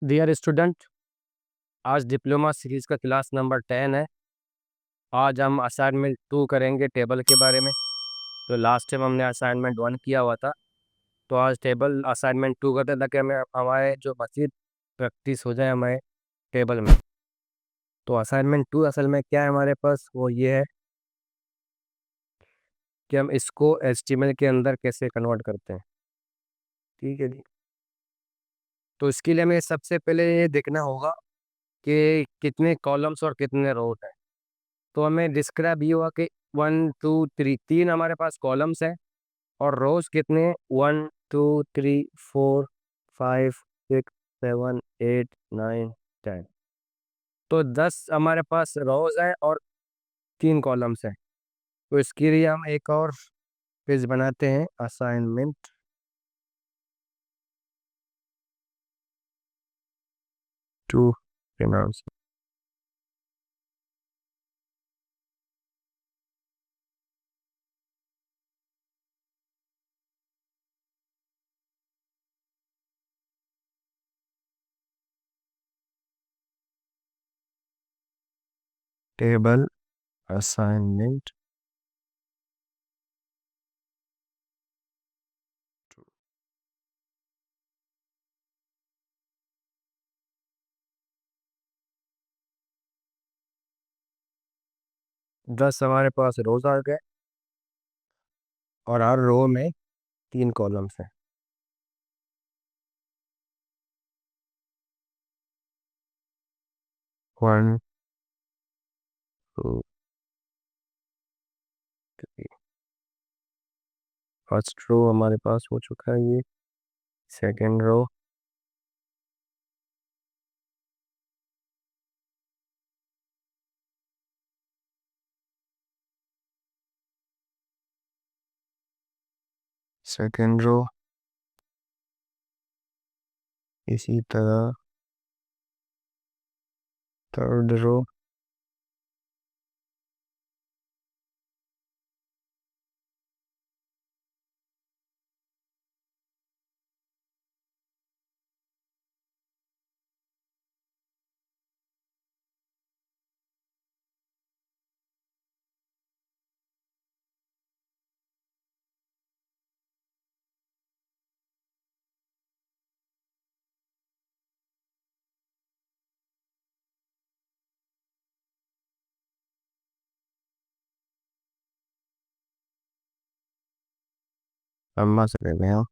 Dear student, आज diploma series का class number 10 है। आज हम असाइनमेंट 2 करेंगे टेबल के बारे में। तो लास्ट टाइम हमने असाइनमेंट 1 किया हुआ था। तो आज टेबल असाइनमेंट 2 करते हैं ताकि हमें हमारे जो मज़ीद प्रैक्टिस हो जाए हमारे टेबल में। तो असाइनमेंट 2 असल में क्या है हमारे पास, वो ये है कि हम इसको HTML के अंदर कैसे कन्वर्ट करते हैं। ठीक है जी। तो इसके लिए हमें सबसे पहले ये देखना होगा कि कितने कॉलम्स और कितने रोज हैं। तो हमें डिस्क्राइब ये हुआ कि 1 2 3 तीन हमारे पास कॉलम्स हैं और रोज कितने हैं, 1 2 3 4 5 6 7 8 9 10। तो 10 हमारे पास रोज हैं और 3 कॉलम्स हैं। तो इसके लिए हम एक और पेज बनाते हैं, असाइनमेंट 2 के नाम से। टेबल असाइनमेंट 10 हमारे पास रोज आ गए और हर रो में 3 कॉलम्स हैं। 1 2 3। फर्स्ट रो हमारे पास हो चुका है ये। सेकेंड रो, सेकेंड रो इसी तरह। थर्ड रो, अम्मा से ले लें।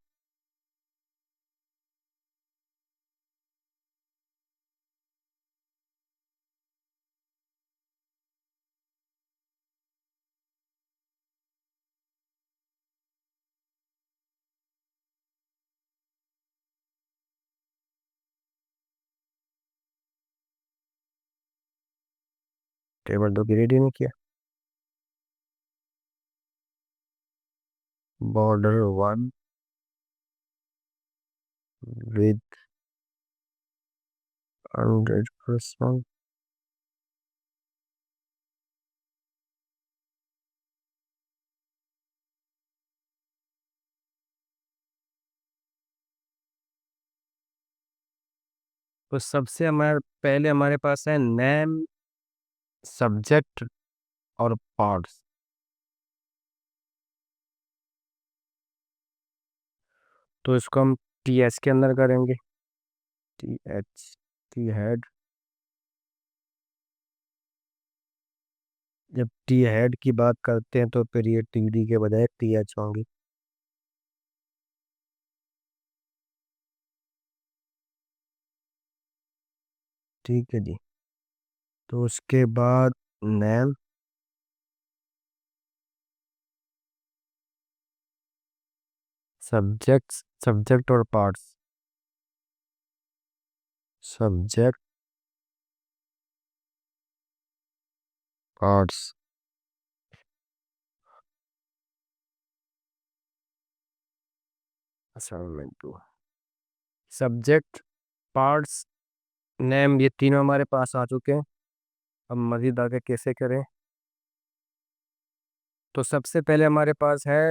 टेबल 2 की रेडी नहीं किया। Border 1 with 100%। तो सबसे हमारे पहले हमारे पास है नेम, सब्जेक्ट और पार्ट्स। तो इसको हम TS के अंदर करेंगे। TH, T head. जब टी हेड की बात करते हैं तो फिर ये TD के बजाय TH होंगी। ठीक है जी। तो उसके बाद नेम, सब्जेक्ट और parts. Subject, parts. Assignment 2, subject, parts, name, ये तीनों हमारे पास आ चुके हैं। अब मज़ीद आगे कैसे करें। तो सबसे पहले हमारे पास है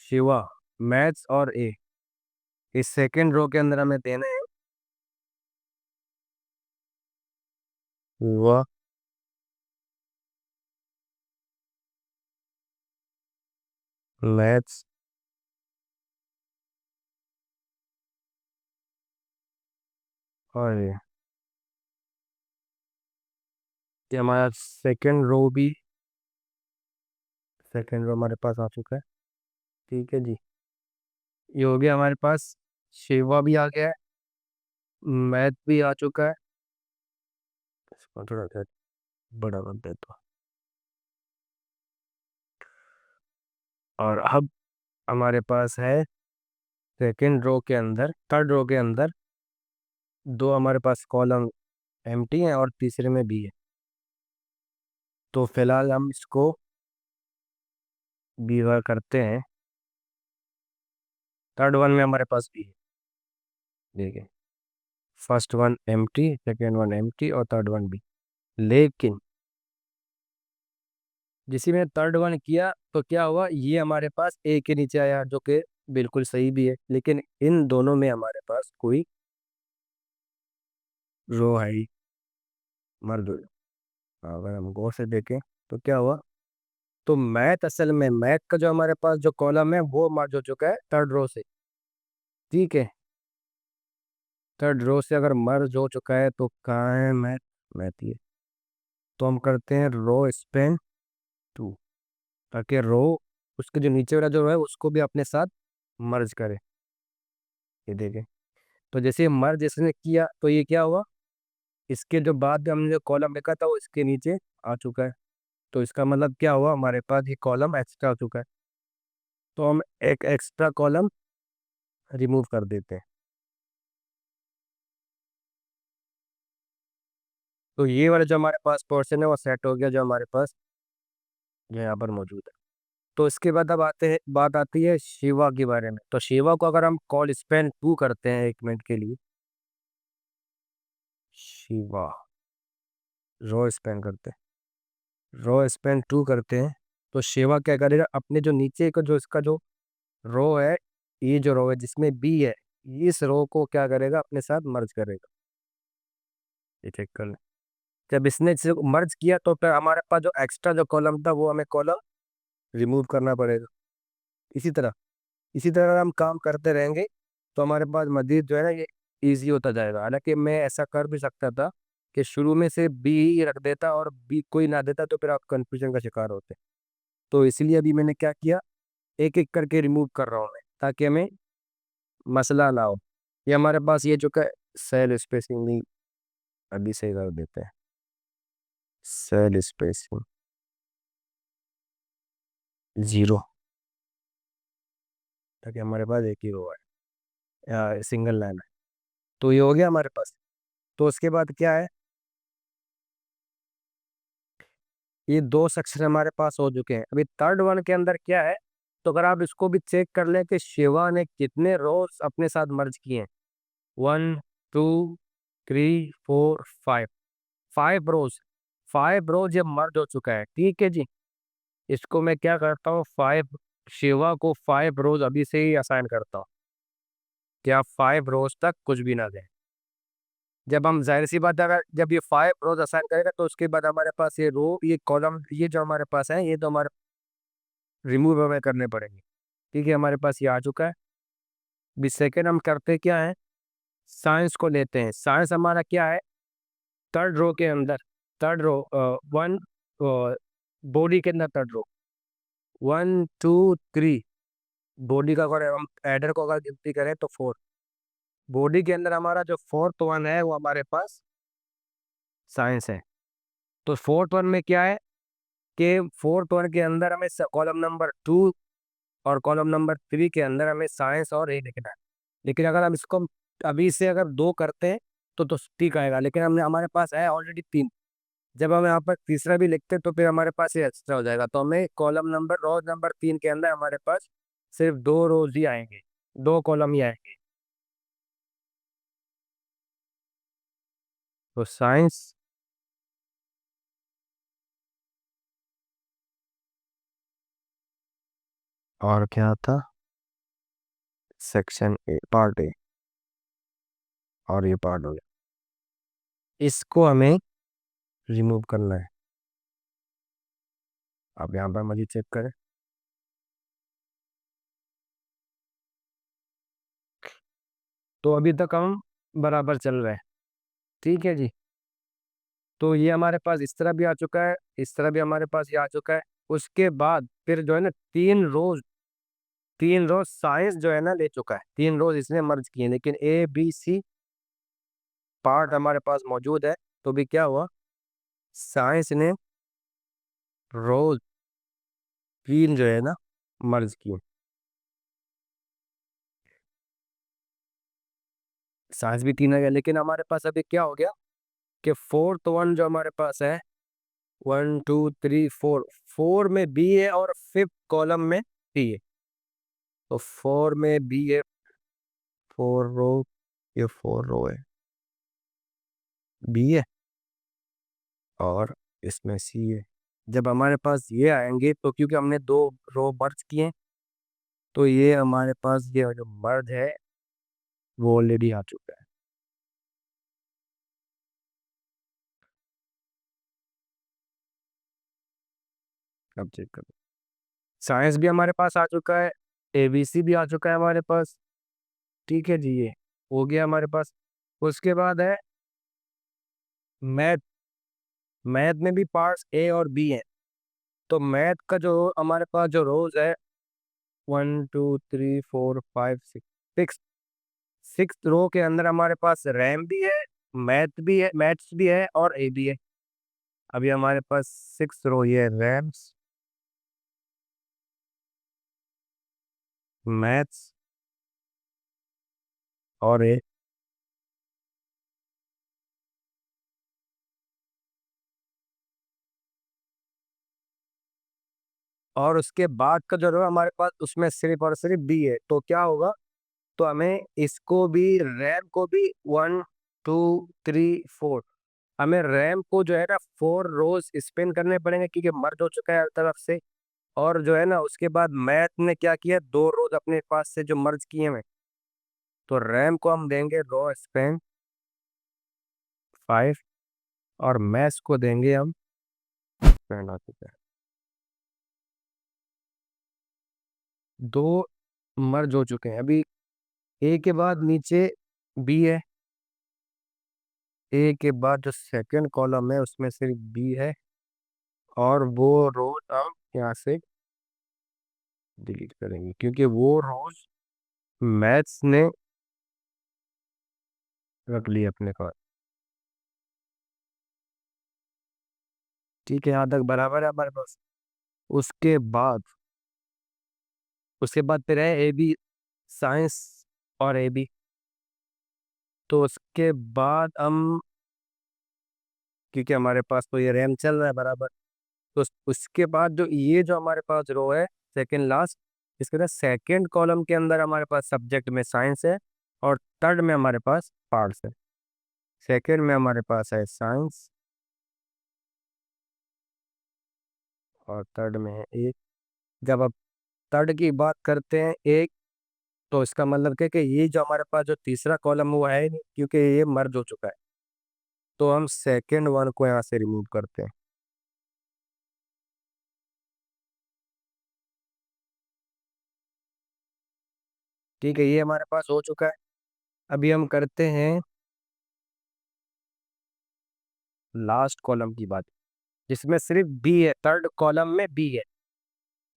शिवा, मैथ्स और ए। इस सेकेंड रो के अंदर हमें देना है हुआ मैथ्स और ये हमारा सेकंड रो भी, सेकंड रो हमारे पास आ चुका है। ठीक है जी, ये हो गया हमारे पास। शिवा भी आ गया है, मैथ भी आ चुका है। इसको थोड़ा सा बड़ा कर देता हूँ। और अब हमारे पास है सेकंड रो के अंदर, थर्ड रो के अंदर दो हमारे पास कॉलम एम्प्टी हैं और तीसरे में बी है। तो फिलहाल हम इसको बी करते हैं। थर्ड वन में हमारे पास बी है, देखिए, first one empty, second one empty और थर्ड वन बी। लेकिन जिसी में थर्ड वन किया तो क्या हुआ, ये हमारे पास ए के नीचे आया, जो कि बिल्कुल सही भी है, लेकिन इन दोनों में हमारे पास कोई रो है ही, मर्द। अगर हम गौर से देखें तो क्या हुआ, तो मैथ, असल में मैथ का जो हमारे पास जो कॉलम है वो मर्ज हो चुका है थर्ड रो से। ठीक है, थर्ड रो से अगर मर्ज हो चुका है तो कहाँ है मैथ, मैथ ये। तो हम करते हैं रो स्पेन टू, ताकि रो, उसके जो नीचे वाला जो रो है उसको भी अपने साथ मर्ज करे। ये देखें, तो जैसे मर्ज इसने किया तो ये क्या हुआ, इसके जो बाद में हमने जो कॉलम लिखा था वो इसके नीचे आ चुका है। तो इसका मतलब क्या हुआ, हमारे पास ये कॉलम एक्स्ट्रा हो चुका है। तो हम एक एक्स्ट्रा कॉलम रिमूव कर देते हैं। तो ये वाला जो हमारे पास पोर्शन है वो सेट हो गया, जो हमारे पास जो यहाँ पर मौजूद है। तो इसके बाद अब आते हैं, बात आती है शिवा के बारे में। तो शिवा को अगर हम कॉल स्पेन टू करते हैं 1 मिनट के लिए, शिवा रो स्पेन करते हैं, रो स्पेन टू करते हैं, तो शिवा क्या करेगा, अपने जो नीचे का जो इसका जो रो है, ये जो रो है जिसमें बी है, इस रो को क्या करेगा, अपने साथ मर्ज करेगा। ये चेक कर लें। जब इसने इसे मर्ज किया तो फिर हमारे पास जो एक्स्ट्रा जो कॉलम था वो हमें कॉलम रिमूव करना पड़ेगा। इसी तरह, इसी तरह अगर हम काम करते रहेंगे तो हमारे पास मजीद जो है ना ये इजी होता जाएगा। हालांकि मैं ऐसा कर भी सकता था कि शुरू में से बी ही रख देता और बी कोई ना देता, तो फिर आप कंफ्यूजन का शिकार होते। तो इसलिए अभी मैंने क्या किया, एक एक करके रिमूव कर रहा हूँ मैं, ताकि हमें मसला ना हो। ये हमारे पास ये जो का सेल स्पेसिंग भी अभी से कर देते हैं, सेल स्पेसिंग 0, ताकि हमारे पास एक ही रो है या सिंगल लाइन है। तो ये हो गया हमारे पास। तो उसके बाद क्या है, ये दो सेक्शन हमारे पास हो चुके हैं। अभी थर्ड वन के अंदर क्या है, तो अगर आप इसको भी चेक कर लें कि शिवा ने कितने रोज अपने साथ मर्ज किए हैं, 1 2 3 4 5, 5 रोज, 5 रोज ये मर्ज हो चुका है। ठीक है जी, इसको मैं क्या करता हूँ, 5, शिवा को 5 रोज अभी से ही असाइन करता हूँ कि आप 5 रोज तक कुछ भी ना दें। जब हम, जाहिर सी बात है, अगर जब ये 5 रोज असाइन करेगा तो उसके बाद हमारे पास ये रो, ये कॉलम, ये जो हमारे पास है, ये तो हमारे रिमूव हमें करने पड़ेंगे। ठीक है, हमारे पास ये आ चुका है। भी सेकेंड हम करते क्या है, साइंस को लेते हैं। साइंस हमारा क्या है, थर्ड रो के अंदर, थर्ड रो, वन, बॉडी के अंदर थर्ड रो, 1 2 3, बॉडी का अगर हम एडर को अगर गिनती करें तो 4। बॉडी के अंदर हमारा जो फोर्थ वन है वो हमारे पास साइंस है। तो फोर्थ वन में क्या है कि फोर्थ वन के अंदर हमें कॉलम नंबर 2 और कॉलम नंबर 3 के अंदर हमें साइंस और ए लिखना है। लेकिन अगर हम इसको अभी से अगर 2 करते हैं तो ठीक आएगा, लेकिन हमने, हमारे पास है ऑलरेडी 3। जब हम यहाँ पर तीसरा भी लिखते हैं तो फिर हमारे पास ये एक्स्ट्रा हो जाएगा। तो हमें कॉलम नंबर, रोज नंबर 3 के अंदर हमारे पास सिर्फ 2 रोज ही आएंगे, 2 कॉलम ही आएंगे। तो साइंस और क्या था, सेक्शन ए, पार्ट ए, और ये पार्ट हो गया। इसको हमें रिमूव करना है। आप यहाँ पर मजीद चेक करें। तो अभी तक हम बराबर चल रहे हैं। ठीक है जी। तो ये हमारे पास इस तरह भी आ चुका है, इस तरह भी हमारे पास ये आ चुका है। उसके बाद फिर जो है ना, तीन रोज साइंस जो है ना ले चुका है, 3 रोज इसने मर्ज किए, लेकिन ए बी सी पार्ट हमारे पास मौजूद है। तो भी क्या हुआ, साइंस ने रोज 3 जो है ना मर्ज किए। साइंस भी 3 आ गया, लेकिन हमारे पास अभी क्या हो गया कि फोर्थ वन जो हमारे पास है, 1 2 3 4, 4 में बी है और फिफ्थ कॉलम में सी है। तो 4 में बी है, 4 रो, ये 4 रो है, बी है और इसमें सी है। जब हमारे पास ये आएंगे तो क्योंकि हमने 2 रो मर्ज किए हैं, तो ये हमारे पास ये जो मर्ज है वो ऑलरेडी आ चुका है। अब चेक करो, साइंस भी हमारे पास आ चुका है, एबीसी भी आ चुका है हमारे पास। ठीक है जी, ये हो गया हमारे पास। उसके बाद है मैथ। मैथ में भी पार्ट्स ए और बी हैं। तो मैथ का जो हमारे पास जो रोज है, 1 2 3 4 5 6, सिक्स सिक्स रो के अंदर हमारे पास रैम भी है, मैथ भी है, मैथ्स भी है और ए भी है। अभी हमारे पास 6 रो, ये रैम्स, मैथ्स और ए। और उसके बाद का जो रो हमारे पास उसमें सिर्फ और सिर्फ बी है। तो क्या होगा, तो हमें इसको भी, रैम को भी 1 2 3 4, हमें रैम को जो है ना 4 रोज स्पिन करने पड़ेंगे क्योंकि मर्ज हो चुका है हर तरफ से। और जो है ना उसके बाद मैथ ने क्या किया, 2 रोज अपने पास से जो मर्ज किए हैं, तो रैम को हम देंगे रो स्पेन 5 और मैथ्स को देंगे हम स्पेन आ चुका है। 2 मर्ज हो चुके हैं। अभी ए के बाद नीचे बी है, ए के बाद जो सेकंड कॉलम है उसमें सिर्फ बी है, और वो रोज हम यहाँ से डिलीट करेंगे क्योंकि वो रोज मैथ्स ने रख लिए अपने पास। ठीक है, यहाँ तक बराबर है हमारे पास। उसके बाद उसके बाद फिर है ए बी, साइंस और ए बी। तो उसके बाद हम, क्योंकि हमारे पास तो ये रैम चल रहा है बराबर, तो उसके बाद जो ये जो हमारे पास रो है, सेकंड लास्ट, इसके अंदर सेकंड कॉलम के अंदर हमारे पास सब्जेक्ट में साइंस है और थर्ड में हमारे पास पार्ट्स है। सेकंड में हमारे पास है साइंस और थर्ड में है एक। जब अब थर्ड की बात करते हैं एक, तो इसका मतलब क्या कि ये जो हमारे पास जो तीसरा कॉलम हुआ है नहीं, क्योंकि ये मर्ज हो चुका है, तो हम सेकंड वन को यहाँ से रिमूव करते हैं। ठीक है, ये हमारे पास हो चुका है। अभी हम करते हैं लास्ट कॉलम की बात, जिसमें सिर्फ बी है, थर्ड कॉलम में बी है।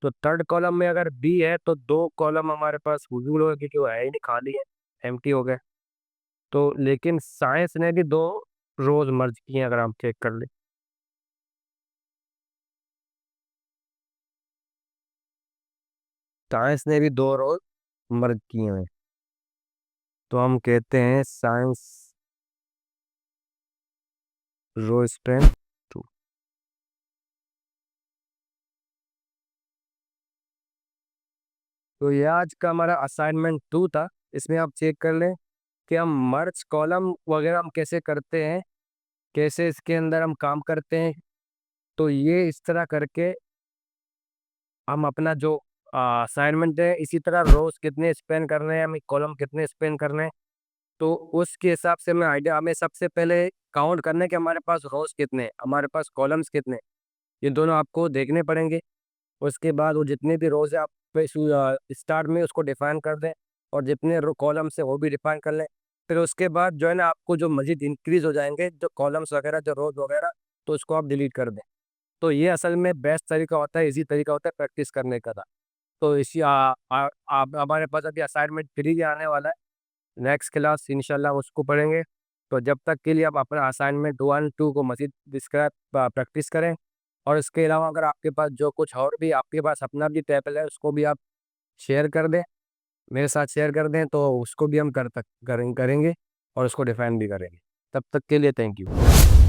तो थर्ड कॉलम में अगर बी है तो 2 कॉलम हमारे पास फजूल हो गए क्योंकि वो है ही नहीं, खाली है, एम्प्टी हो गए। तो लेकिन साइंस ने भी 2 रोज मर्ज किए हैं, अगर हम चेक कर ले। साइंस ने भी 2 रोज मर्ज किए हैं, तो हम कहते हैं साइंस रो स्ट्रेंथ 2। तो ये आज का हमारा असाइनमेंट 2 था। इसमें आप चेक कर लें कि हम मर्ज कॉलम वगैरह हम कैसे करते हैं, कैसे इसके अंदर हम काम करते हैं। तो ये इस तरह करके हम अपना जो असाइनमेंट है, इसी तरह रोज कितने स्पेन करने हैं, हमें कॉलम कितने स्पेन करने हैं, तो उसके हिसाब से मैं आइडिया, हमें सबसे पहले काउंट करने के हमारे पास रोज कितने हैं, हमारे पास कॉलम्स कितने हैं, ये दोनों आपको देखने पड़ेंगे। उसके बाद वो जितने भी रोज है आप स्टार्ट में उसको डिफाइन कर दें, और जितने कॉलम्स है वो भी डिफाइन कर लें। फिर उसके बाद जो है ना, आपको जो मजीद इंक्रीज हो जाएंगे जो कॉलम्स वगैरह, जो रोज वगैरह, तो उसको आप डिलीट कर दें। तो ये असल में बेस्ट तरीका होता है, इजी तरीका होता है प्रैक्टिस करने का था। तो आप हमारे पास अभी असाइनमेंट 3 आने वाला है, नेक्स्ट क्लास इंशाल्लाह उसको पढ़ेंगे। तो जब तक के लिए आप अपना असाइनमेंट 1 2 को मजीद डिस्क्राइब प्रैक्टिस करें। और इसके अलावा अगर आपके पास जो कुछ और भी आपके पास अपना भी टेबल है, उसको भी आप शेयर कर दें, मेरे साथ शेयर कर दें, तो उसको भी हम करेंगे और उसको डिफाइन भी करेंगे। तब तक के लिए थैंक यू।